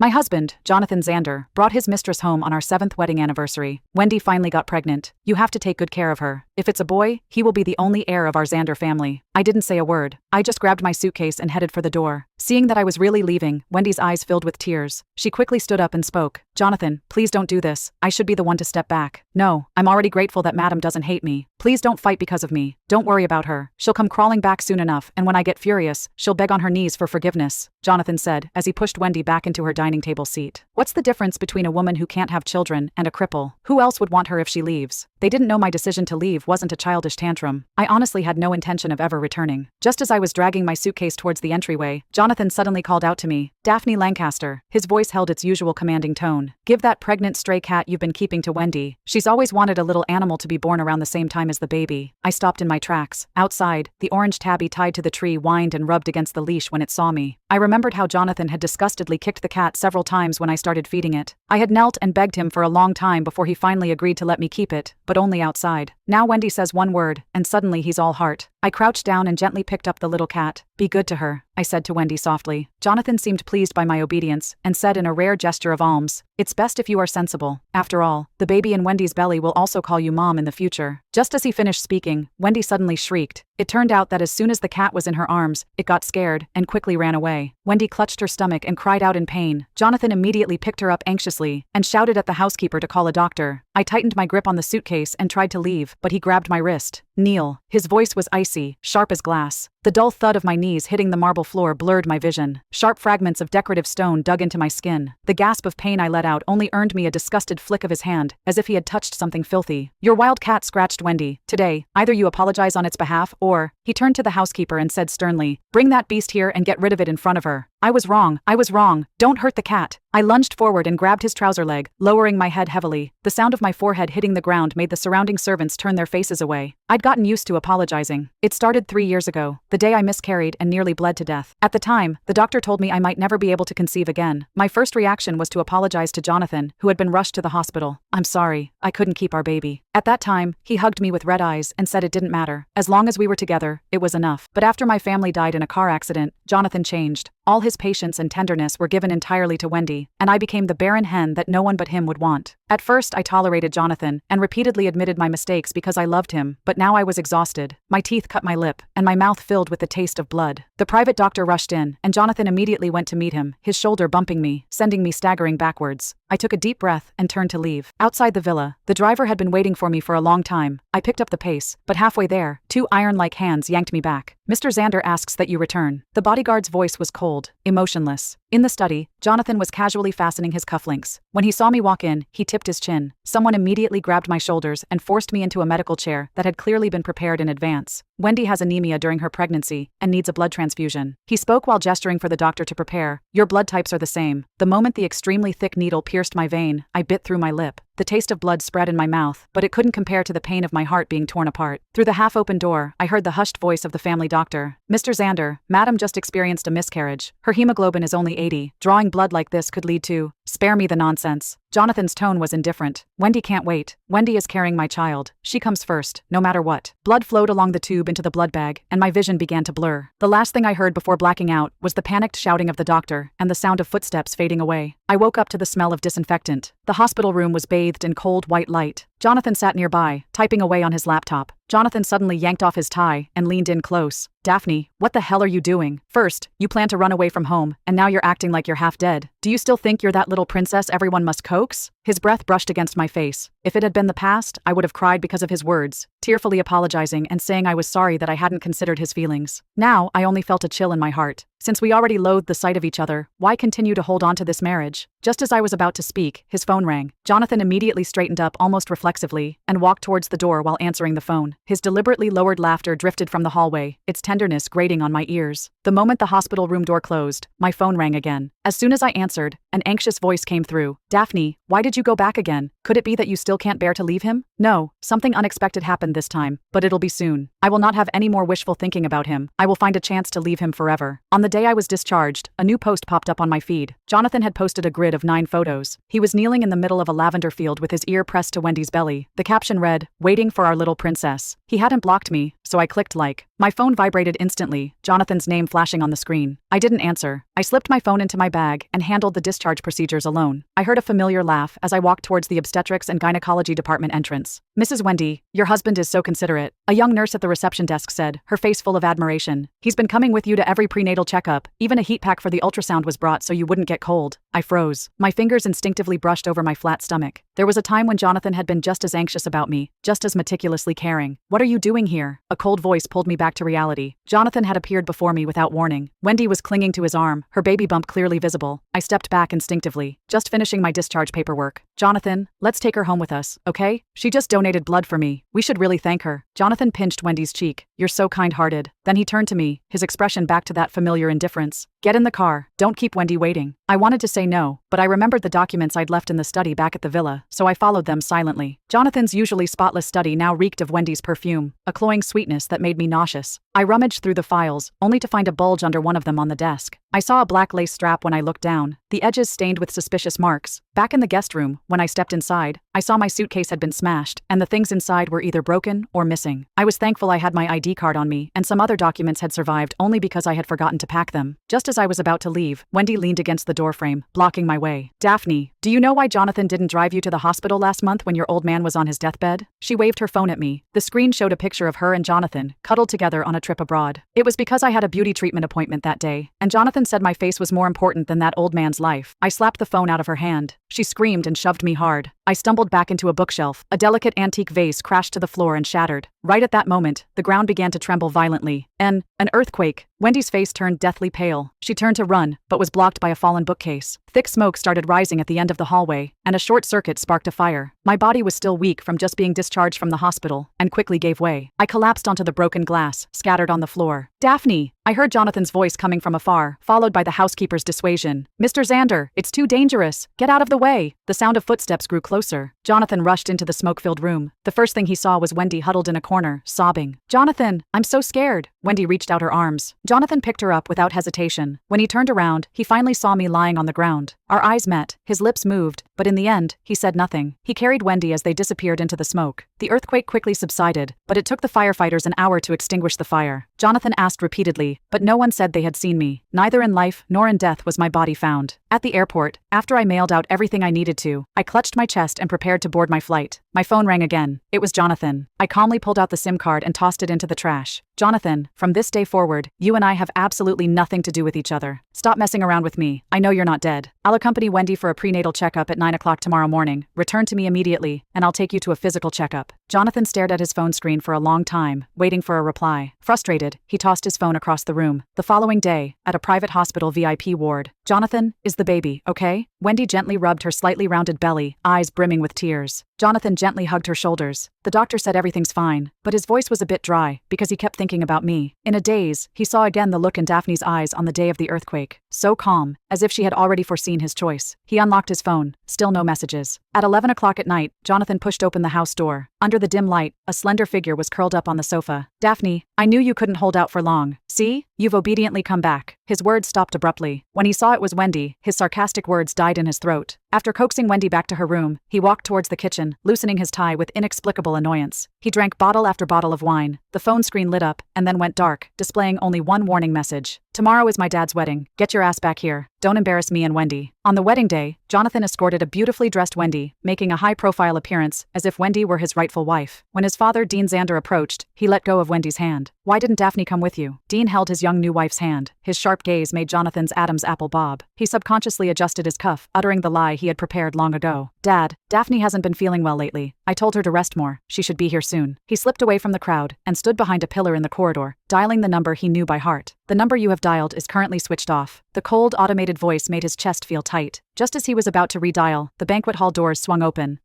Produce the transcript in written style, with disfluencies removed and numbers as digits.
My husband, Jonathan Zander, brought his mistress home on our 7th wedding anniversary. Wendy finally got pregnant. You have to take good care of her. If it's a boy, he will be the only heir of our Zander family. I didn't say a word. I just grabbed my suitcase and headed for the door. Seeing that I was really leaving, Wendy's eyes filled with tears. She quickly stood up and spoke. Jonathan, please don't do this. I should be the one to step back. No, I'm already grateful that Madam doesn't hate me. Please don't fight because of me. Don't worry about her. She'll come crawling back soon enough, and when I get furious, she'll beg on her knees for forgiveness, Jonathan said as he pushed Wendy back into her dining table seat. What's the difference between a woman who can't have children and a cripple? Who else would want her if she leaves? They didn't know my decision to leave wasn't a childish tantrum. I honestly had no intention of ever returning. Just as I was dragging my suitcase towards the entryway, Jonathan suddenly called out to me, Daphne Lancaster. His voice held its usual commanding tone. Give that pregnant stray cat you've been keeping to Wendy. She's always wanted a little animal to be born around the same time as the baby. I stopped in my tracks. Outside, the orange tabby tied to the tree whined and rubbed against the leash when it saw me. I remembered how Jonathan had disgustedly kicked the cat several times when I started feeding it. I had knelt and begged him for a long time before he finally agreed to let me keep it, but only outside. Now Wendy says one word, and suddenly he's all heart. I crouched down and gently picked up the little cat. Be good to her, I said to Wendy softly. Jonathan seemed pleased by my obedience and said in a rare gesture of alms, It's best if you are sensible. After all, the baby in Wendy's belly will also call you Mom in the future. Just as he finished speaking, Wendy suddenly shrieked. It turned out that as soon as the cat was in her arms, it got scared and quickly ran away. Wendy clutched her stomach and cried out in pain. Jonathan immediately picked her up anxiously and shouted at the housekeeper to call a doctor. I tightened my grip on the suitcase and tried to leave, but he grabbed my wrist. Kneel. His voice was icy, sharp as glass. The dull thud of my knees hitting the marble floor blurred my vision. Sharp fragments of decorative stone dug into my skin. The gasp of pain I let out only earned me a disgusted flick of his hand, as if he had touched something filthy. Your wild cat scratched Wendy. Today, either you apologize on its behalf or... He turned to the housekeeper and said sternly, Bring that beast here and get rid of it in front of her. I was wrong. Don't hurt the cat. I lunged forward and grabbed his trouser leg, lowering my head heavily. The sound of my forehead hitting the ground made the surrounding servants turn their faces away. I'd gotten used to apologizing. It started 3 years ago, the day I miscarried and nearly bled to death. At the time, the doctor told me I might never be able to conceive again. My first reaction was to apologize to Jonathan, who had been rushed to the hospital. I'm sorry, I couldn't keep our baby. At that time, he hugged me with red eyes and said it didn't matter. As long as we were together, it was enough. But after my family died in a car accident, Jonathan changed. All his patience and tenderness were given entirely to Wendy, and I became the barren hen that no one but him would want. At first, I tolerated Jonathan and repeatedly admitted my mistakes because I loved him, but now I was exhausted. My teeth cut my lip, and my mouth filled with the taste of blood. The private doctor rushed in, and Jonathan immediately went to meet him, his shoulder bumping me, sending me staggering backwards. I took a deep breath and turned to leave. Outside the villa, the driver had been waiting for me for a long time. I picked up the pace, but halfway there, 2 iron-like hands yanked me back. Mr. Zander asks that you return. The bodyguard's voice was cold, emotionless. In the study, Jonathan was casually fastening his cufflinks. When he saw me walk in, he tipped his chin. Someone immediately grabbed my shoulders and forced me into a medical chair that had clearly been prepared in advance. Wendy has anemia during her pregnancy and needs a blood transfusion. He spoke while gesturing for the doctor to prepare. Your blood types are the same. The moment the extremely thick needle pierced my vein, I bit through my lip. The taste of blood spread in my mouth, but it couldn't compare to the pain of my heart being torn apart. Through the half-open door, I heard the hushed voice of the family doctor. Mr. Zander, Madam just experienced a miscarriage. Her hemoglobin is only 80. Drawing blood like this could lead to... Spare me the nonsense. Jonathan's tone was indifferent. Wendy can't wait. Wendy is carrying my child. She comes first, no matter what. Blood flowed along the tube into the blood bag, and my vision began to blur. The last thing I heard before blacking out was the panicked shouting of the doctor and the sound of footsteps fading away. I woke up to the smell of disinfectant. The hospital room was bathed in cold white light. Jonathan sat nearby, typing away on his laptop. Jonathan suddenly yanked off his tie and leaned in close. Daphne, what the hell are you doing? First, you plan to run away from home, and now you're acting like you're half dead. Do you still think you're that little princess everyone must coax? His breath brushed against my face. If it had been the past, I would have cried because of his words, tearfully apologizing and saying I was sorry that I hadn't considered his feelings. Now, I only felt a chill in my heart. Since we already loathed the sight of each other, why continue to hold on to this marriage? Just as I was about to speak, his phone rang. Jonathan immediately straightened up almost reflexively and walked towards the door while answering the phone. His deliberately lowered laughter drifted from the hallway, its tenderness grating on my ears. The moment the hospital room door closed, my phone rang again. As soon as I answered, an anxious voice came through. Daphne, why did you go back again? Could it be that you still can't bear to leave him? No, something unexpected happened this time, but it'll be soon. I will not have any more wishful thinking about him. I will find a chance to leave him forever. On the day I was discharged, a new post popped up on my feed. Jonathan had posted a grid of 9 photos. He was kneeling in the middle of a lavender field with his ear pressed to Wendy's belly. The caption read, "Waiting for our little princess." He hadn't blocked me, so I clicked like. My phone vibrated instantly, Jonathan's name flashing on the screen. I didn't answer. I slipped my phone into my bag and handled the discharge procedures alone. I heard a familiar laugh as I walked towards the obstetrics and gynecology department entrance. Mrs. Wendy, your husband is so considerate, a young nurse at the reception desk said, her face full of admiration. He's been coming with you to every prenatal checkup. Even a heat pack for the ultrasound was brought so you wouldn't get cold. I froze. My fingers instinctively brushed over my flat stomach. There was a time when Jonathan had been just as anxious about me, just as meticulously caring. What are you doing here? A cold voice pulled me back to reality. Jonathan had appeared before me without warning. Wendy was clinging to his arm, her baby bump clearly visible. I stepped back instinctively, just finishing my discharge paperwork. Jonathan, let's take her home with us, okay? She just donated blood for me. We should really thank her. Jonathan pinched Wendy's cheek. You're so kind-hearted. Then he turned to me, his expression back to that familiar indifference. Get in the car. Don't keep Wendy waiting. I wanted to say no, but I remembered the documents I'd left in the study back at the villa, so I followed them silently. Jonathan's usually spotless study now reeked of Wendy's perfume, a cloying sweetness that made me nauseous. I rummaged through the files, only to find a bulge under one of them on the desk. I saw a black lace strap when I looked down, the edges stained with suspicious marks. Back in the guest room, when I stepped inside, I saw my suitcase had been smashed, and the things inside were either broken or missing. I was thankful I had my ID card on me, and some other documents had survived only because I had forgotten to pack them. Just as I was about to leave, Wendy leaned against the doorframe, blocking my way. Daphne, do you know why Jonathan didn't drive you to the hospital last month when your old man was on his deathbed? She waved her phone at me. The screen showed a picture of her and Jonathan, cuddled together on a trip abroad. It was because I had a beauty treatment appointment that day, and Jonathan said my face was more important than that old man's life. I slapped the phone out of her hand. She screamed and shoved me hard. I stumbled back into a bookshelf. A delicate antique vase crashed to the floor and shattered. Right at that moment, the ground began to tremble violently. An earthquake. Wendy's face turned deathly pale. She turned to run, but was blocked by a fallen bookcase. Thick smoke started rising at the end of the hallway, and a short circuit sparked a fire. My body was still weak from just being discharged from the hospital, and quickly gave way. I collapsed onto the broken glass, scattered on the floor. Daphne! I heard Jonathan's voice coming from afar, followed by the housekeeper's dissuasion. Mr. Xander, it's too dangerous. Get out of the way. The sound of footsteps grew closer. Jonathan rushed into the smoke-filled room. The first thing he saw was Wendy huddled in a corner, sobbing. Jonathan, I'm so scared. Wendy reached out her arms. Jonathan picked her up without hesitation. When he turned around, he finally saw me lying on the ground. Our eyes met. His lips moved, but in the end, he said nothing. He carried Wendy as they disappeared into the smoke. The earthquake quickly subsided, but it took the firefighters an hour to extinguish the fire. Jonathan asked repeatedly, but no one said they had seen me. Neither in life nor in death was my body found. At the airport, after I mailed out everything I needed to, I clutched my chest and prepared to board my flight. My phone rang again. It was Jonathan. I calmly pulled out the SIM card and tossed it into the trash. Jonathan, from this day forward, you and I have absolutely nothing to do with each other. Stop messing around with me. I know you're not dead. I'll accompany Wendy for a prenatal checkup at 9 o'clock tomorrow morning. Return to me immediately, and I'll take you to a physical checkup. Jonathan stared at his phone screen for a long time, waiting for a reply. Frustrated, he tossed his phone across the room. The following day, at a private hospital VIP ward, Jonathan, is the baby, okay? Wendy gently rubbed her slightly rounded belly, eyes brimming with tears. Jonathan gently hugged her shoulders. The doctor said everything's fine, but his voice was a bit dry, because he kept thinking about me. In a daze, he saw again the look in Daphne's eyes on the day of the earthquake. So calm, as if she had already foreseen his choice. He unlocked his phone. Still no messages. At 11 o'clock at night, Jonathan pushed open the house door. Under the dim light, a slender figure was curled up on the sofa. Daphne, I knew you couldn't hold out for long. See? You've obediently come back. His words stopped abruptly. When he saw it was Wendy, his sarcastic words died in his throat. After coaxing Wendy back to her room, he walked towards the kitchen, loosening his tie with inexplicable annoyance. He drank bottle after bottle of wine. The phone screen lit up, and then went dark, displaying only one warning message. Tomorrow is my dad's wedding. Get your ass back here. Don't embarrass me and Wendy. On the wedding day, Jonathan escorted a beautifully dressed Wendy, making a high-profile appearance, as if Wendy were his rightful wife. When his father, Dean Xander, approached, he let go of Wendy's hand. Why didn't Daphne come with you? Dean held his young new wife's hand. His sharp gaze made Jonathan's Adam's apple bob. He subconsciously adjusted his cuff, uttering the lie he had prepared long ago. Dad, Daphne hasn't been feeling well lately. I told her to rest more. She should be here soon. He slipped away from the crowd and stood behind a pillar in the corridor, dialing the number he knew by heart. The number you have dialed is currently switched off. The cold, automated voice made his chest feel tight. Just as he was about to redial, the banquet hall doors swung open,